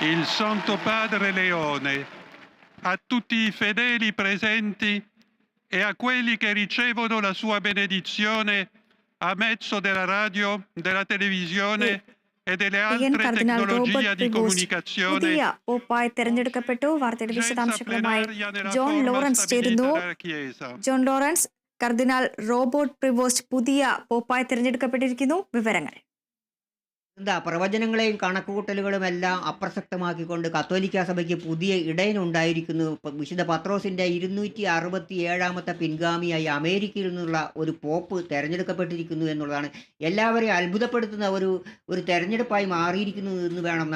il Santo Padre Leone, a tutti i fedeli presenti e a quelli che ricevono la sua benedizione a mezzo della radio, della televisione e delle Indian altre cardinal tecnologie Robert di Prevost comunicazione പുതിയ പോപ്പായി തെരഞ്ഞെടുക്കപ്പെട്ടു. വാർത്തയുടെ scienza വിശദാംശങ്ങളുമായി plenaria nella John forma Lawrence stabilita ചേരുന്നു. dalla Chiesa. John Lawrence, കർദിനാൾ Robert Prevost പുതിയ പോപ്പായി തെരഞ്ഞെടുക്കപ്പെട്ടിരിക്കുന്നു. വിവരങ്ങൾ. പ്രവചനങ്ങളെയും കണക്കുകൂട്ടലുകളും എല്ലാം അപ്രസക്തമാക്കിക്കൊണ്ട് കത്തോലിക്ക സഭയ്ക്ക് പുതിയ ഇടയനുണ്ടായിരിക്കുന്നു. വിശുദ്ധ പത്രോസിൻ്റെ 267 പിൻഗാമിയായി അമേരിക്കയിൽ നിന്നുള്ള ഒരു പോപ്പ് തെരഞ്ഞെടുക്കപ്പെട്ടിരിക്കുന്നു എന്നുള്ളതാണ് എല്ലാവരെയും അത്ഭുതപ്പെടുത്തുന്ന ഒരു തെരഞ്ഞെടുപ്പായി മാറിയിരിക്കുന്നു എന്ന് വേണം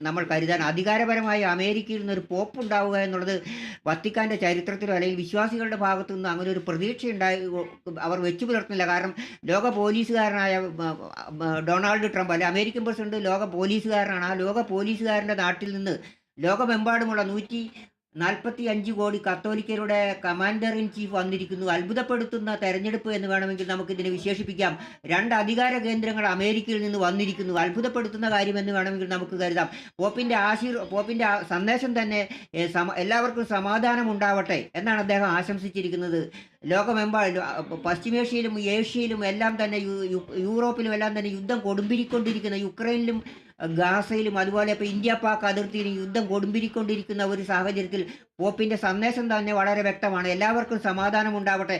നമ്മൾ കരുതാൻ. അധികാരപരമായി അമേരിക്കയിൽ നിന്നൊരു പോപ്പ് ഉണ്ടാവുക എന്നുള്ളത് വത്തിക്കാൻ്റെ ചരിത്രത്തിലോ അല്ലെങ്കിൽ വിശ്വാസികളുടെ ഭാഗത്തു നിന്ന് അങ്ങനെ ഒരു പ്രതീക്ഷ അവർ വെച്ചു പുലർത്തുന്നില്ല. കാരണം ലോക പോലീസുകാരനായ ഡൊണാൾഡ് ട്രംപ് അമേരിക്കൻ പ്രസിഡന്റ് ലോക പോലീസുകാരനാണ്. ആ ലോക പോലീസുകാരൻ്റെ നാട്ടിൽ നിന്ന് ലോകമെമ്പാടുമുള്ള 145 കോടി കത്തോലിക്കരുടെ കമാൻഡർ ഇൻ ചീഫ് വന്നിരിക്കുന്നു. അത്ഭുതപ്പെടുത്തുന്ന തെരഞ്ഞെടുപ്പ് എന്ന് വേണമെങ്കിൽ നമുക്കിതിനെ വിശേഷിപ്പിക്കാം. 2 അധികാര കേന്ദ്രങ്ങൾ അമേരിക്കയിൽ നിന്ന് വന്നിരിക്കുന്നു. അത്ഭുതപ്പെടുത്തുന്ന കാര്യമെന്ന് വേണമെങ്കിൽ നമുക്ക് കരുതാം. പോപ്പിൻ്റെ സന്ദേശം തന്നെ എല്ലാവർക്കും സമാധാനം ഉണ്ടാവട്ടെ എന്നാണ് അദ്ദേഹം ആശംസിച്ചിരിക്കുന്നത്. പശ്ചിമേഷ്യയിലും ഏഷ്യയിലും എല്ലാം തന്നെ യൂറോപ്പിലും എല്ലാം തന്നെ യുദ്ധം കൊടുമ്പിരിക്കൊണ്ടിരിക്കുന്ന യുക്രൈനിലും ഗാസയിലും അതുപോലെ ഇപ്പോൾ ഇന്ത്യ പാക് അതിർത്തിയിലും യുദ്ധം കൊടുമ്പിരിക്കൊണ്ടിരിക്കുന്ന ഒരു സാഹചര്യത്തിൽ പോപ്പിൻ്റെ സന്ദേശം തന്നെ വളരെ വ്യക്തമാണ്. എല്ലാവർക്കും സമാധാനം ഉണ്ടാവട്ടെ,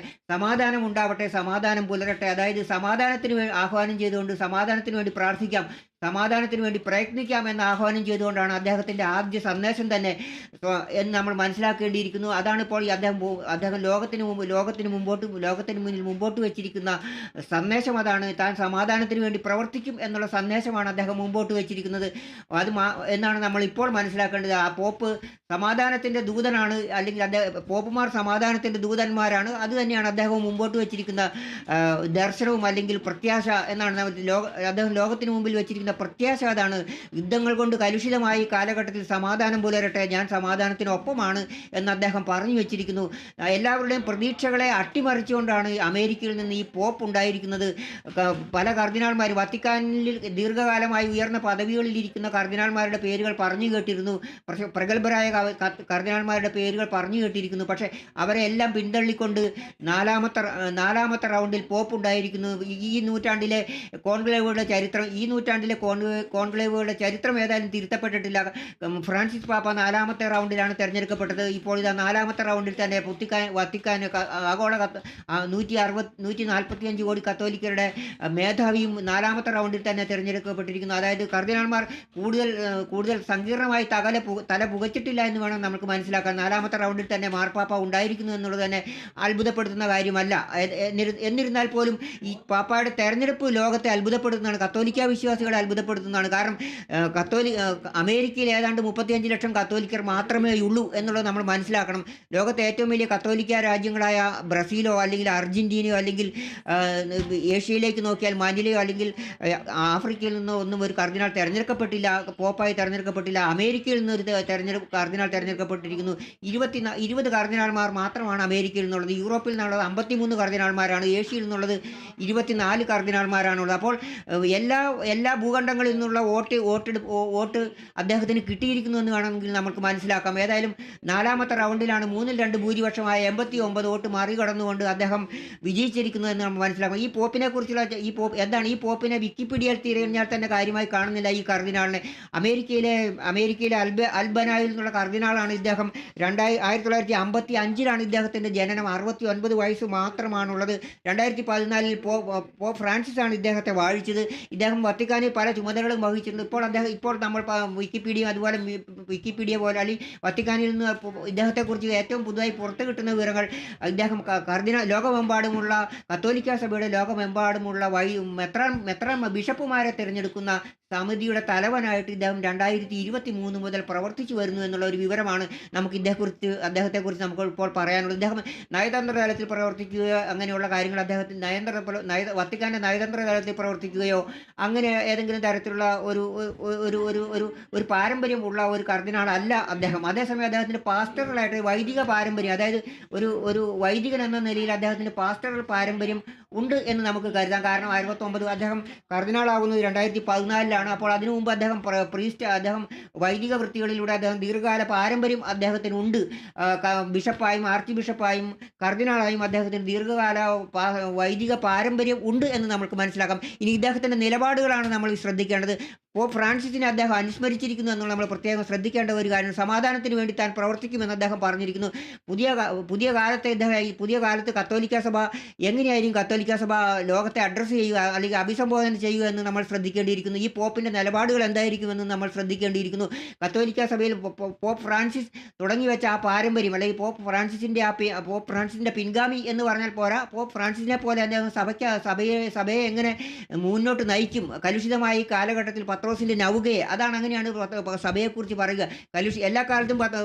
സമാധാനം പുലരട്ടെ. അതായത് സമാധാനത്തിന് ആഹ്വാനം ചെയ്തുകൊണ്ട് സമാധാനത്തിന് വേണ്ടി പ്രാർത്ഥിക്കാം, സമാധാനത്തിന് വേണ്ടി പ്രയത്നിക്കാം എന്ന് ആഹ്വാനം ചെയ്തുകൊണ്ടാണ് അദ്ദേഹത്തിൻ്റെ ആദ്യ സന്ദേശം തന്നെ എന്ന് നമ്മൾ മനസ്സിലാക്കേണ്ടിയിരിക്കുന്നു. അതാണ് ഇപ്പോൾ അദ്ദേഹം ലോകത്തിന് മുന്നിൽ മുമ്പോട്ട് വെച്ചിരിക്കുന്ന സന്ദേശം. അതാണ് താൻ സമാധാനത്തിന് വേണ്ടി പ്രവർത്തിക്കും എന്നുള്ള സന്ദേശമാണ് അദ്ദേഹം മുമ്പോട്ട് വെച്ചിരിക്കുന്നത്. എന്നാണ് നമ്മൾ ഇപ്പോൾ മനസ്സിലാക്കേണ്ടത്. ആ പോപ്പ് സമാധാനത്തിൻ്റെ ദൂതനാണ്, അല്ലെങ്കിൽ പോപ്പുമാർ സമാധാനത്തിൻ്റെ ദൂതന്മാരാണ്. അത് തന്നെയാണ് അദ്ദേഹം മുമ്പോട്ട് വെച്ചിരിക്കുന്ന ദർശനവും അല്ലെങ്കിൽ പ്രത്യാശ എന്നാണ് അദ്ദേഹം ലോകത്തിന് മുമ്പിൽ വെച്ചിരിക്കുന്ന പ്രത്യാശ. അതാണ് യുദ്ധങ്ങൾ കൊണ്ട് കലുഷിതമായി കാലഘട്ടത്തിൽ സമാധാനം പുലരട്ടെ, ഞാൻ സമാധാനത്തിനൊപ്പമാണ് എന്ന് അദ്ദേഹം പറഞ്ഞു വെച്ചിരിക്കുന്നു. എല്ലാവരുടെയും പ്രതീക്ഷകളെ അട്ടിമറിച്ചുകൊണ്ടാണ് അമേരിക്കയിൽ നിന്ന് ഈ പോപ്പ് ഉണ്ടായിരിക്കുന്നത്. പല കർദിനാൾമാർ വത്തിക്കാനിൽ ദീർഘകാലമായി ഉയർന്ന പദവികളിലിരിക്കുന്ന കർദിനാൾമാരുടെ പേരുകൾ പറഞ്ഞു കേട്ടിരുന്നു, പ്രഗത്ഭരായ കർദിനാൾമാരുടെ പേരുകൾ പറഞ്ഞു കേട്ടിരിക്കുന്നു. പക്ഷേ അവരെ എല്ലാം പിന്തള്ളിക്കൊണ്ട് നാലാമത്തെ റൗണ്ടിൽ പോപ്പ് ഉണ്ടായിരിക്കുന്നു. ഈ നൂറ്റാണ്ടിലെ കോൺക്ലേവുകളുടെ ചരിത്രം ഏതായാലും തിരുത്തപ്പെട്ടിട്ടില്ല. ഫ്രാൻസിസ് പാപ്പ 4ാമത്തെ റൗണ്ടിലാണ് തിരഞ്ഞെടുക്കപ്പെട്ടത്. ഇപ്പോൾ ഇതാ 4ാമത്തെ റൗണ്ടിൽ തന്നെ വത്തിക്കാൻ ആഗോള 145 കോടി കത്തോലിക്കരുടെ മേധാവിയും 4ാമത്തെ റൗണ്ടിൽ തന്നെ തിരഞ്ഞെടുക്കപ്പെട്ടിരിക്കുന്നു. അതായത് കർദിനാൾമാർ കൂടുതൽ സങ്കീർണമായി തല പുകച്ചിട്ടില്ല എന്ന് വേണം നമുക്ക് മനസ്സിലാക്കാൻ. 4ാമത്തെ റൗണ്ടിൽ തന്നെ മാർപ്പാപ്പ ഉണ്ടായിരിക്കുന്നു എന്നുള്ളത് തന്നെ അത്ഭുതപ്പെടുത്തുന്ന കാര്യമല്ല. എന്നിരുന്നാൽ പോലും ഈ പാപ്പായുടെ തെരഞ്ഞെടുപ്പ് ലോകത്തെ അത്ഭുതപ്പെടുത്തുന്നതാണ്, കത്തോലിക്ക വിശ്വാസികളെ അത്ഭുതപ്പെടുത്തുന്നതാണ്. കാരണം അമേരിക്കയിൽ ഏതാണ്ട് 35 ലക്ഷം കത്തോലിക്കർ മാത്രമേ ഉള്ളൂ എന്നുള്ളത് നമ്മൾ മനസ്സിലാക്കണം. ലോകത്തെ ഏറ്റവും വലിയ കത്തോലിക്ക രാജ്യങ്ങളായ ബ്രസീലോ അല്ലെങ്കിൽ അർജന്റീനയോ അല്ലെങ്കിൽ ഏഷ്യയിലേക്ക് നോക്കിയാൽ മനിലയോ അല്ലെങ്കിൽ ആഫ്രിക്കയിൽ നിന്നോ ഒന്നും ഒരു കർദിനാൾ തിരഞ്ഞെടുക്കപ്പെട്ടില്ല, പോപ്പായി തിരഞ്ഞെടുക്കപ്പെട്ടില്ല. അമേരിക്കയിൽ നിന്ന് ഒരു കർദിനാൾ തിരഞ്ഞെടുക്കപ്പെട്ടിരിക്കുന്നു. 20 കർദിനാൾമാർ മാത്രമാണ് അമേരിക്കയിൽ നിന്നുള്ളത്. യൂറോപ്പിൽ നിന്നുള്ളത് 53 കർദിനാൾമാരാണ്. ഏഷ്യയിൽ നിന്നുള്ളത് 24 കർദിനാൾമാരാണുള്ളത്. അപ്പോൾ എല്ലാ ഭൂഖണ്ഡങ്ങളിൽ നിന്നുള്ള വോട്ട് അദ്ദേഹത്തിന് കിട്ടിയിരിക്കുന്നു എന്ന് വേണമെങ്കിൽ നമുക്ക് മനസ്സിലാക്കാം. ഏതായാലും 4ാമത്തെ റൗണ്ടിലാണ് 3/2 ഭൂരിപക്ഷമായ 89 വോട്ട് മറികടന്നുകൊണ്ട് അദ്ദേഹം വിജയിച്ചിരിക്കുന്നു എന്ന് നമ്മൾ മനസ്സിലാക്കാം. ഈ പോപ്പിനെ കുറിച്ചുള്ള എന്താണ് ഈ പോപ്പിനെ വിക്കിപീഡിയയിൽ തിരഞ്ഞാൽ തന്നെ കാര്യമായി കാണുന്നില്ല. ഈ കർദിനാളിനെ അമേരിക്കയിലെ അൽബനായിൽ നിന്നുള്ള കർദിനാളാണ് ഇദ്ദേഹം. 1955 ഇദ്ദേഹത്തിൻ്റെ ജനനം. 69 വയസ്സ് മാത്രമാണുള്ളത്. 2014 പോപ്പ് ഫ്രാൻസിസ് ആണ് ഇദ്ദേഹത്തെ വാഴിച്ചത്. ഇദ്ദേഹം വത്തിക്കാനിൽ പല ചുമതലകളും വഹിച്ചിട്ടുണ്ട്. ഇപ്പോൾ നമ്മൾ വിക്കിപീഡിയ പോലെ അല്ലെങ്കിൽ വത്തിക്കാനിൽ നിന്ന് ഇദ്ദേഹത്തെക്കുറിച്ച് ഏറ്റവും പുതുതായി പുറത്തു കിട്ടുന്ന വിവരങ്ങൾ, ഇദ്ദേഹം ലോകമെമ്പാടുമുള്ള കത്തോലിക്ക സഭയുടെ ലോകമെമ്പാടുമുള്ള മെത്രാൻ ബിഷപ്പുമാരെ തിരഞ്ഞെടുക്കുന്ന സമിതിയുടെ തലവനായിട്ട് ഇദ്ദേഹം 2023 മുതൽ പ്രവർത്തിച്ചു വരുന്നു എന്നുള്ള ഒരു വിവരമാണ് നമുക്ക് അദ്ദേഹത്തെക്കുറിച്ച് നമുക്ക് ഇപ്പോൾ പറയാനുള്ളത്. ഇദ്ദേഹം നയതന്ത്ര തലത്തിൽ പ്രവർത്തിക്കുകയോ അങ്ങനെയുള്ള കാര്യങ്ങൾ വത്തിക്കാൻ്റെ നയതന്ത്ര തലത്തിൽ പ്രവർത്തിക്കുകയോ അങ്ങനെ ഏതെങ്കിലും തരത്തിലുള്ള ഒരു പാരമ്പര്യമുള്ള ഒരു കർദിനാളല്ല അദ്ദേഹം. അതേസമയം അദ്ദേഹത്തിൻ്റെ പാസ്റ്ററലായിട്ട് വൈദിക പാരമ്പര്യം, അതായത് ഒരു വൈദികൻ എന്ന നിലയിൽ അദ്ദേഹത്തിൻ്റെ പാസ്റ്ററൽ പാരമ്പര്യം ഉണ്ട് എന്ന് നമുക്ക് കരുതാം. കാരണം 69 അദ്ദേഹം കർദിനാളാകുന്നത് 2014 ആണ്. അപ്പോൾ അതിനു മുമ്പ് അദ്ദേഹം അദ്ദേഹം വൈദിക വൃത്തികളിലൂടെ അദ്ദേഹം ദീർഘകാല പാരമ്പര്യം അദ്ദേഹത്തിനുണ്ട്. ബിഷപ്പായും ആർച്ച് ബിഷപ്പായും കർദിനാളായും അദ്ദേഹത്തിന് ദീർഘകാല വൈദിക പാരമ്പര്യം ഉണ്ട് എന്ന് നമുക്ക് മനസ്സിലാക്കാം. ഇനി ഇദ്ദേഹത്തിൻ്റെ നിലപാടുകളാണ് നമ്മൾ ശ്രദ്ധിക്കേണ്ടത്. പോപ്പ് ഫ്രാൻസിസിനെ അദ്ദേഹം അനുസ്മരിച്ചിരിക്കുന്നു എന്നുള്ള നമ്മൾ പ്രത്യേകം ശ്രദ്ധിക്കേണ്ട ഒരു കാര്യം. സമാധാനത്തിന് വേണ്ടി താൻ പ്രവർത്തിക്കുമെന്ന് അദ്ദേഹം പറഞ്ഞിരിക്കുന്നു. പുതിയ കാലത്ത് കത്തോലിക്ക സഭ എങ്ങനെയായിരിക്കും കത്തോലിക്ക സഭ ലോകത്തെ അഡ്രസ്സ് ചെയ്യുക അല്ലെങ്കിൽ അഭിസംബോധന ചെയ്യുക എന്ന് നമ്മൾ ശ്രദ്ധിക്കേണ്ടിയിരിക്കുന്നു. ഈ പോപ്പിൻ്റെ നിലപാടുകൾ എന്തായിരിക്കുമെന്ന് നമ്മൾ ശ്രദ്ധിക്കേണ്ടിയിരിക്കുന്നു. കത്തോലിക്ക സഭയിൽ പോപ്പ് ഫ്രാൻസിസ് തുടങ്ങി വെച്ച ആ പാരമ്പര്യം അല്ലെങ്കിൽ പോപ്പ് ഫ്രാൻസിസിൻ്റെ പിൻഗാമി എന്ന് പറഞ്ഞാൽ പോരാ, പോപ്പ് ഫ്രാൻസിസിനെ പോലെ അദ്ദേഹം സഭയെ എങ്ങനെ മുന്നോട്ട് നയിക്കും. കലുഷിതമായ ഈ കാലഘട്ടത്തിൽ പത്രോസിൻ്റെ നൗകയെ, അതാണ് അങ്ങനെയാണ് സഭയെക്കുറിച്ച് പറയുക. എല്ലാ കാലത്തും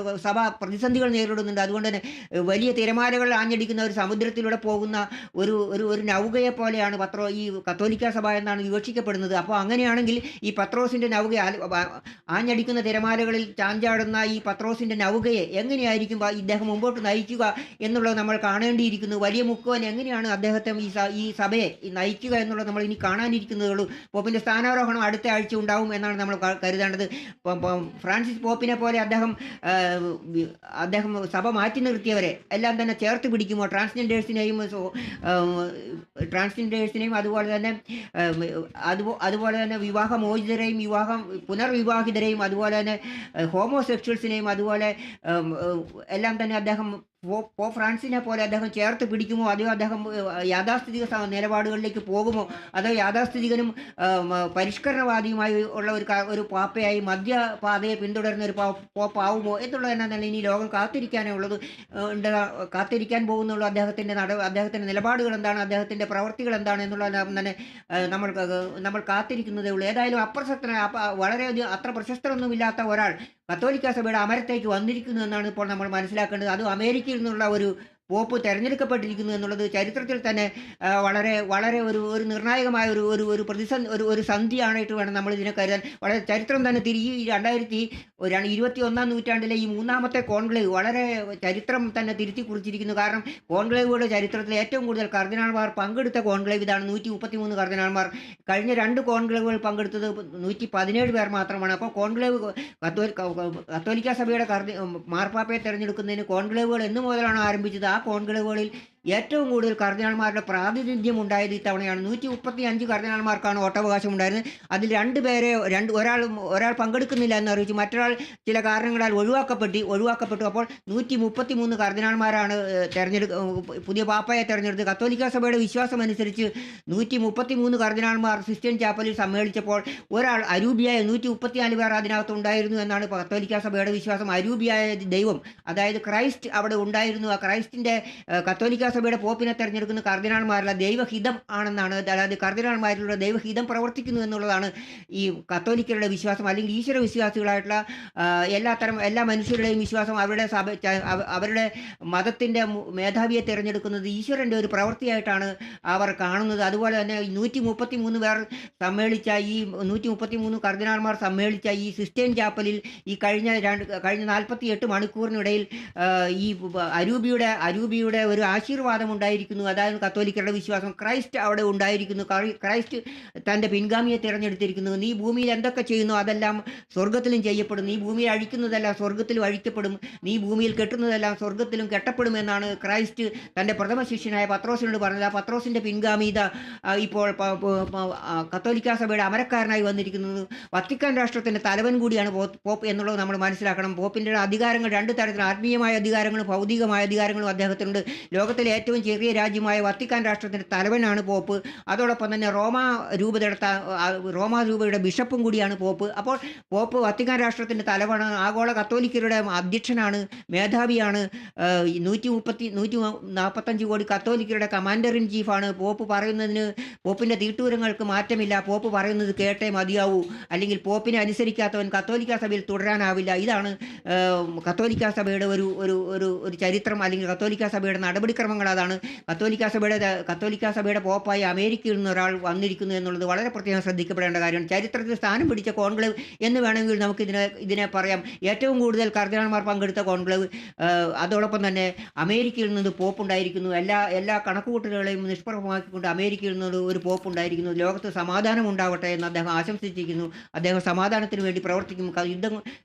സഭ പ്രതിസന്ധികൾ നേരിടുന്നുണ്ട്. അതുകൊണ്ട് തന്നെ വലിയ തിരമാലകൾ ആഞ്ഞടിക്കുന്ന ഒരു സമുദ്രത്തിലൂടെ പോകുന്ന ഒരു നൗകയെ പോലെയാണ് ഈ കത്തോലിക്ക സഭ എന്നാണ് വിവക്ഷിക്കപ്പെടുന്നത്. അപ്പോൾ അങ്ങനെയാണെങ്കിൽ ഈ പത്രോസിൻ്റെ നൗക, ആഞ്ഞടിക്കുന്ന തിരമാലകളിൽ ചാഞ്ചാടുന്ന ഈ പത്രോസിൻ്റെ നൗകയെ എങ്ങനെയായിരിക്കും ഇദ്ദേഹം മുമ്പോട്ട് നയിക്കുക എന്നുള്ളത് നമ്മൾ കാണേണ്ടിയിരിക്കുന്നു. വലിയ മുക്കുവൻ എങ്ങനെയാണ് അദ്ദേഹത്തെ ഈ സഭയെ നയിക്കുക എന്നുള്ളത് നമ്മൾ ഇനി കാണാനിരിക്കുന്നതേ ഉള്ളൂ. പോപ്പിൻ്റെ സ്ഥാനാരോഹണം അടുത്ത ആഴ്ച ഉണ്ടാവും എന്നാണ് നമ്മൾ കരുതേണ്ടത്. ഫ്രാൻസിസ് പോപ്പിനെ പോലെ അദ്ദേഹം സഭ മാറ്റി നിർത്തിയവരെ എല്ലാം തന്നെ ചേർത്ത് പിടിക്കുമോ? ട്രാൻസ്ജെൻഡേഴ്സിനെയും അതുപോലെ തന്നെ വിവാഹമോചിതരെയും പുനർവിവാഹിതരെയും അതുപോലെ തന്നെ ഹോമോസെക്ഷൽസിനെയും അതുപോലെ എല്ലാം തന്നെ അദ്ദേഹം പോപ്പ് ഫ്രാൻസിനെ പോലെ അദ്ദേഹം ചേർത്ത് പിടിക്കുമോ? അതോ അദ്ദേഹം യാഥാസ്ഥിതിക നിലപാടുകളിലേക്ക് പോകുമോ? അതോ യാഥാസ്ഥിതികനും പരിഷ്കരണവാദിയുമായി ഉള്ള ഒരു പാപ്പയായി മധ്യപാതയെ പിന്തുടരുന്ന ഒരു പോപ്പാവുമോ എന്നുള്ളത് തന്നെ ഇനി ലോകം കാത്തിരിക്കാൻ പോകുന്നുള്ളൂ. അദ്ദേഹത്തിൻ്റെ നിലപാടുകൾ എന്താണ്, അദ്ദേഹത്തിൻ്റെ പ്രവർത്തികൾ എന്താണ് എന്നുള്ളത് തന്നെ നമ്മൾ കാത്തിരിക്കുന്നതേ ഉള്ളൂ. ഏതായാലും വളരെയധികം അത്ര പ്രശസ്തരൊന്നുമില്ലാത്ത ഒരാൾ കത്തോലിക്ക സഭയുടെ അമരത്തേക്ക് വന്നിരിക്കുന്നു എന്നാണ് ഇപ്പോൾ നമ്മൾ മനസ്സിലാക്കേണ്ടത്. അതും അമേരിക്കയിൽ നിന്നുള്ള ഒരു പോപ്പ് തിരഞ്ഞെടുക്കപ്പെട്ടിരിക്കുന്നു എന്നുള്ളത് ചരിത്രത്തിൽ തന്നെ വളരെ വളരെ ഒരു നിർണായകമായ ഒരു സന്ധിയായിട്ട് വേണം നമ്മൾ ഇതിനെ കരുതാൻ. വളരെ ചരിത്രം തന്നെ ഈ 2021 നൂറ്റാണ്ടിലെ ഈ മൂന്നാമത്തെ കോൺക്ലേവ് വളരെ ചരിത്രം തന്നെ തിരുത്തി കുറിച്ചിരിക്കുന്നു. കാരണം കോൺക്ലേവുകളുടെ ചരിത്രത്തിൽ ഏറ്റവും കൂടുതൽ കർദിനാൾമാർ പങ്കെടുത്ത കോൺക്ലേവ് ഇതാണ്. 133 കർദിനാൾമാർ. കഴിഞ്ഞ 2 കോൺക്ലേവുകൾ പങ്കെടുത്തത് 117 പേർ മാത്രമാണ്. അപ്പോൾ കോൺക്ലേവ് കത്തോലിക്ക സഭയുടെ മാർപ്പാപ്പയെ തിരഞ്ഞെടുക്കുന്നതിന് കോൺക്ലേവുകൾ എന്ന് മുതലാണ് ആരംഭിച്ചത്. ആ കോൺക്ലേവുകളിൽ ഏറ്റവും കൂടുതൽ കർദിനാൾമാരുടെ പ്രാതിനിധ്യം ഉണ്ടായത് ഇത്തവണയാണ്. 135 കർദിനാൾമാർക്കാണ് വോട്ടവകാശം ഉണ്ടായിരുന്നത്. അതിൽ ഒരാൾ പങ്കെടുക്കുന്നില്ല എന്നറിയിച്ചു. മറ്റൊരാൾ ചില കാരണങ്ങളാൽ ഒഴിവാക്കപ്പെട്ടു. അപ്പോൾ 133 കർദിനാൾമാരാണ് പുതിയ പാപ്പയെ തെരഞ്ഞെടുത്തത്. കത്തോലിക്ക സഭയുടെ വിശ്വാസം അനുസരിച്ച് 133 കർദിനാൾമാർ സിസ്റ്റൈൻ ചാപ്പലിൽ സമ്മേളിച്ചപ്പോൾ ഒരാൾ അരൂപിയായ 134 പേർ അതിനകത്ത് ഉണ്ടായിരുന്നു എന്നാണ് കത്തോലിക്ക സഭയുടെ വിശ്വാസം. അരൂപിയായ ദൈവം, അതായത് ക്രൈസ്റ്റ് അവിടെ ഉണ്ടായിരുന്നു. ആ ക്രൈസ്റ്റിൻ്റെ കത്തോലിക്ക സഭയുടെ പോപ്പിനെ തെരഞ്ഞെടുക്കുന്ന കർദിനാൾമാരുടെ ദൈവഹിതം ആണെന്നാണ്, അതായത് കർദിനാൾമാരിലൂടെ ദൈവഹിതം പ്രവർത്തിക്കുന്നു എന്നുള്ളതാണ് ഈ കത്തോലിക്കരുടെ വിശ്വാസം. അല്ലെങ്കിൽ ഈശ്വര വിശ്വാസികളായിട്ടുള്ള എല്ലാ മനുഷ്യരുടെയും വിശ്വാസം. അവരുടെ മതത്തിൻ്റെ മേധാവിയെ തിരഞ്ഞെടുക്കുന്നത് ഈശ്വരൻ്റെ ഒരു പ്രവൃത്തിയായിട്ടാണ് അവർ കാണുന്നത്. അതുപോലെ തന്നെ 133 പേർ സമ്മേളിച്ച 133 കർദിനാൾമാർ സമ്മേളിച്ച ഈ സിസ്റ്റൈൻ ചാപ്പലിൽ ഈ കഴിഞ്ഞ 48 മണിക്കൂറിനിടയിൽ ഈ അരൂപിയുടെ ഒരു ആശീർവാദം ഉണ്ടായിരിക്കുന്നു. അതായത് കത്തോലിക്കരുടെ വിശ്വാസം. ക്രൈസ്റ്റ് അവിടെ ഉണ്ടായിരിക്കുന്നു. ക്രൈസ്റ്റ് തൻ്റെ പിൻഗാമിയെ തിരഞ്ഞെടുത്തിരിക്കുന്നു. നീ ഭൂമിയിൽ എന്തൊക്കെ ചെയ്യുന്നു അതെല്ലാം സ്വർഗത്തിലും ചെയ്യപ്പെടും. നീ ഭൂമിയിൽ അഴിക്കുന്നതെല്ലാം സ്വർഗത്തിലും അഴിക്കപ്പെടും. നീ ഭൂമിയിൽ കെട്ടുന്നതെല്ലാം സ്വർഗത്തിലും കെട്ടപ്പെടുമെന്നാണ് ക്രൈസ്റ്റ് തൻ്റെ പ്രഥമ ശിഷ്യനായ പത്രോസിനോട് പറഞ്ഞത്. ആ പത്രോസിൻ്റെ പിൻഗാമിത ഇപ്പോൾ കത്തോലിക്ക സഭയുടെ അമരക്കാരനായി വന്നിരിക്കുന്നത്. വത്തിക്കാൻ രാഷ്ട്രത്തിൻ്റെ തലവൻ കൂടിയാണ് പോപ്പ് എന്നുള്ളത് നമ്മൾ മനസ്സിലാക്കണം. പോപ്പിൻ്റെ അധികാരങ്ങൾ 2 തരത്തിൽ, ആത്മീയമായ അധികാരങ്ങളും ഭൗതികമായ അധികാരങ്ങളും അദ്ദേഹത്തിനുണ്ട്. ലോകത്തിലെ ഏറ്റവും ചെറിയ രാജ്യമായ വത്തിക്കാൻ രാഷ്ട്രത്തിൻ്റെ തലവനാണ് പോപ്പ്. അതോടൊപ്പം തന്നെ റോമാ രൂപയുടെ ബിഷപ്പും കൂടിയാണ് പോപ്പ്. അപ്പോൾ പോപ്പ് വത്തിക്കാൻ രാഷ്ട്രത്തിൻ്റെ തലവനാണ്, ആഗോള കത്തോലിക്കരുടെ അധ്യക്ഷനാണ്, മേധാവിയാണ്, 145 കോടി കത്തോലിക്കരുടെ കമാൻഡർ ഇൻ ചീഫാണ്. പോപ്പിൻ്റെ തീട്ടൂരങ്ങൾക്ക് മാറ്റമില്ല. പോപ്പ് പറയുന്നത് കേട്ടേ മതിയാവൂ. അല്ലെങ്കിൽ പോപ്പിനെ അനുസരിക്കാത്തവൻ കത്തോലിക്ക സഭയിൽ തുടരാനാവില്ല. ഇതാണ് കത്തോലിക്ക സഭയുടെ ഒരു ചരിത്രം അല്ലെങ്കിൽ കത്തോലിക്ക സഭയുടെ നടപടിക്രമങ്ങൾ സന്ദർഭങ്ങൾ അതാണ്. കത്തോലിക്കാ സഭയുടെ പോപ്പായി അമേരിക്കയിൽ നിന്ന് ഒരാൾ വന്നിരിക്കുന്നു എന്നുള്ളത് വളരെ പ്രത്യേകം ശ്രദ്ധിക്കപ്പെടേണ്ട കാര്യമാണ്. ചരിത്രത്തിൽ സ്ഥാനം പിടിച്ച കോൺക്ലേവ് എന്ന് വേണമെങ്കിൽ നമുക്ക് ഇതിനെ പറയാം. ഏറ്റവും കൂടുതൽ കർദിനാൾമാർ പങ്കെടുത്ത കോൺക്ലേവ്. അതോടൊപ്പം തന്നെ അമേരിക്കയിൽ നിന്ന് പോപ്പ് ഉണ്ടായിരിക്കുന്നു. എല്ലാ കണക്കുകൂട്ടലുകളെയും നിഷ്പ്രഭമാക്കിക്കൊണ്ട് അമേരിക്കയിൽ നിന്ന് ഒരു പോപ്പ് ഉണ്ടായിരിക്കുന്നു. ലോകത്ത് സമാധാനം ഉണ്ടാവട്ടെ എന്ന് അദ്ദേഹം ആശംസിച്ചിരിക്കുന്നു. അദ്ദേഹം സമാധാനത്തിന് വേണ്ടി പ്രവർത്തിക്കും.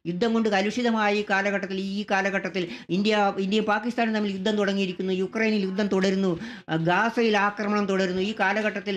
യുദ്ധം കൊണ്ട് കലുഷിതമായ ഈ കാലഘട്ടത്തിൽ ഇന്ത്യയും പാകിസ്ഥാനും തമ്മിൽ യുദ്ധം തുടങ്ങിയിരിക്കുന്നു. യുക്രൈനിൽ യുദ്ധം തുടരുന്നു. ഗാസയിൽ ആക്രമണം തുടരുന്നു. ഈ കാലഘട്ടത്തിൽ